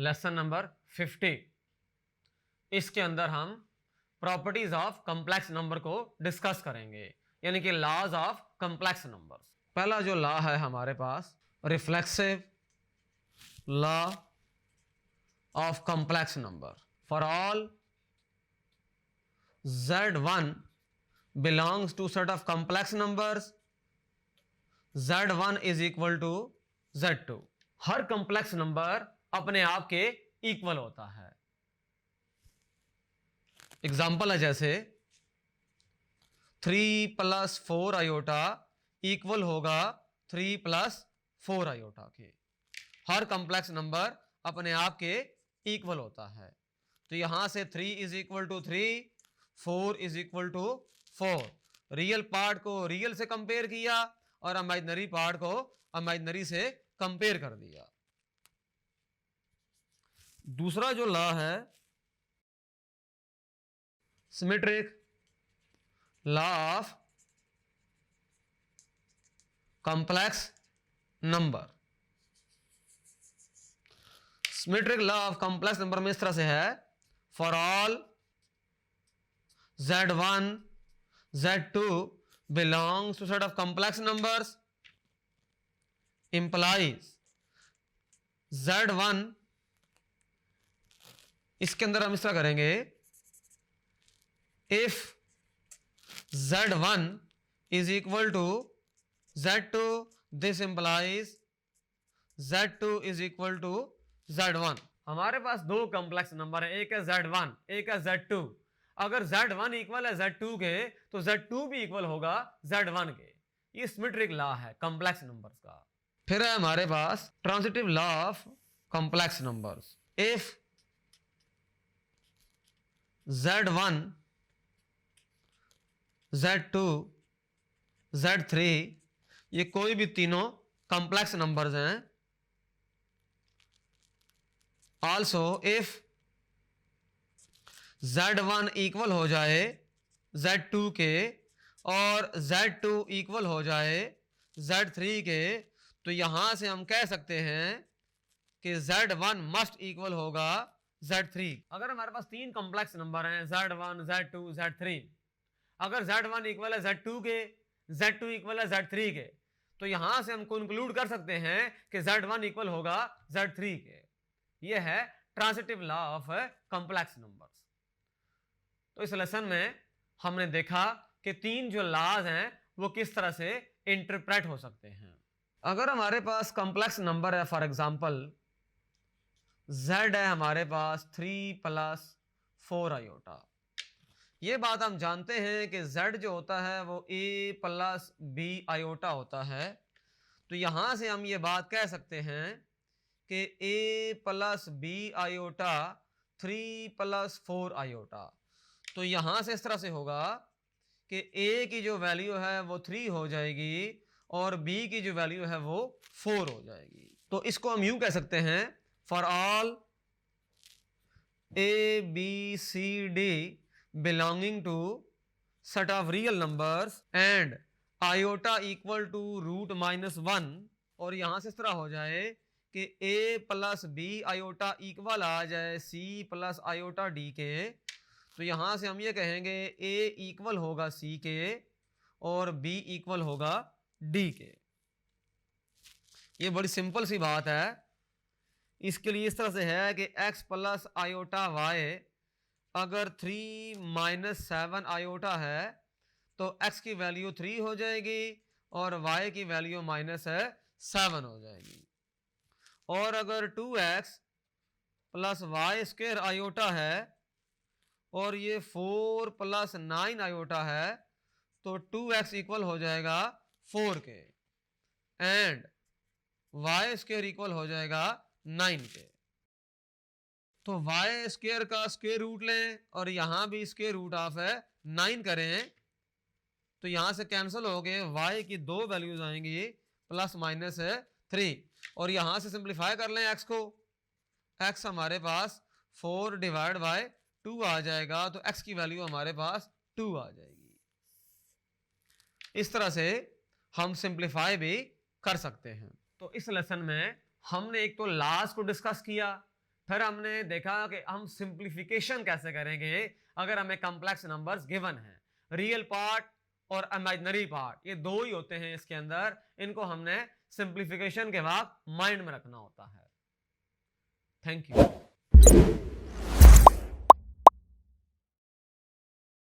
Lesson number 50। इसके अंदर हम प्रॉपर्टीज ऑफ कॉम्प्लेक्स नंबर को डिस्कस करेंगे, यानी कि लॉज ऑफ कॉम्प्लेक्स नंबर्स। पहला जो लॉ है हमारे पास, reflexive law of complex number. For all Z1 belongs to set of complex numbers, Z1 is equal to Z2। Her complex number अपने आप के इक्वल होता है। एग्जाम्पल है जैसे 3 + 4 आयोटा इक्वल होगा 3 + 4 आयोटा के। हर कॉम्प्लेक्स नंबर अपने आप के इक्वल होता है। तो यहां से 3 = 3, 4 = 4। रियल पार्ट को रियल से कंपेयर किया और इमेजिनरी पार्ट को इमेजिनरी से कंपेयर कर दिया। दूसरा जो लॉ है, symmetric law of complex number. Symmetric law of complex number में इस तरह से है, for all Z1 Z2 belongs to set of complex numbers implies Z1, इसके अंदर हम इस तरह करेंगे, if Z1 is equal to Z2 this implies Z2 is equal to Z1। हमारे पास दो कॉम्प्लेक्स नंबर है, एक है Z1 एक है Z2। अगर Z1 इक्वल है Z2 के तो Z2 भी इक्वल होगा Z1 के। ये सिमेट्रिक लॉ है कॉम्प्लेक्स नंबर्स का। फिर है हमारे पास transitive law of complex numbers. If Z1 Z2 Z3 ये कोई भी तीनों कॉम्प्लेक्स नंबर्स हैं, ऑल्सो इफ Z1 इक्वल हो जाए Z2 के और Z2 इक्वल हो जाए Z3 के, तो यहां से हम कह सकते हैं कि Z1 मस्ट इक्वल होगा Z3। अगर हमारे पास तीन कॉम्प्लेक्स नंबर हैं Z1 Z2 Z3, अगर Z1 इक्वल है Z2 के, Z2 इक्वल है Z3 के, तो यहां से हम कंक्लूड कर सकते हैं कि Z1 इक्वल होगा Z3 के। यह है transitive law of complex numbers. तो इस लेसन में हमने देखा कि तीन जो लॉज हैं वो किस तरह से इंटरप्रेट हो सकते हैं। अगर हमारे पास कॉम्प्लेक्स नंबर है, फॉर एग्जांपल Z है हमारे पास 3 + 4 आयोटा। ये बात हम जानते हैं कि Z जो होता है वो A + B आयोटा होता है। तो यहां से हम ये बात कह सकते हैं कि A + B आयोटा 3 + 4 आयोटा। तो यहां से इस तरह से होगा कि A की जो वैल्यू है वो 3 हो जाएगी और B की जो वैल्यू है वो 4 हो जाएगी। तो इसको हम यूं कह सकते हैं, for all A B C D belonging to set of real numbers and iota equal to √-1, और यहां से इस तरह हो जाए कि A + B आयोटा इक्वल आ जाए C + आयोटा D के, तो यहां से हम ये कहेंगे A इक्वल होगा C के और B इक्वल होगा D के। ये बड़ी सिंपल सी बात है। इसके लिए इस तरह से है कि x + आयोटा y अगर 3 - 7 आयोटा है तो x की वैल्यू 3 हो जाएगी और y की वैल्यू -7 हो जाएगी। और अगर 2x + y² आयोटा है और ये 4 + 9 आयोटा है तो 2x इक्वल हो जाएगा 4 के एंड y² इक्वल हो जाएगा 9 के। तो y² का स्क्वायर रूट लें और यहां भी स्क्वायर रूट ऑफ 9 करें, तो यहां से कैंसिल हो गए, y की दो वैल्यूज आएंगी +-3, और यहां से सिंप्लीफाई कर लें x को। x हमारे पास 4/2 आ जाएगा, तो x की वैल्यू हमारे पास 2 आ जाएगी। इस तरह से हम सिंप्लीफाई भी कर सकते हैं। तो इस लेसन में हमने एक तो लॉज को डिस्कस किया फिर हमने देखा कि हम सिंप्लीफिकेशन कैसे करेंगे अगर हमें कॉम्प्लेक्स नंबर्स गिवन है। रियल पार्ट और इमेजिनरी पार्ट ये दो ही होते हैं इसके अंदर, इनको हमने सिंप्लीफिकेशन के बाद माइंड में रखना होता है। Thank you.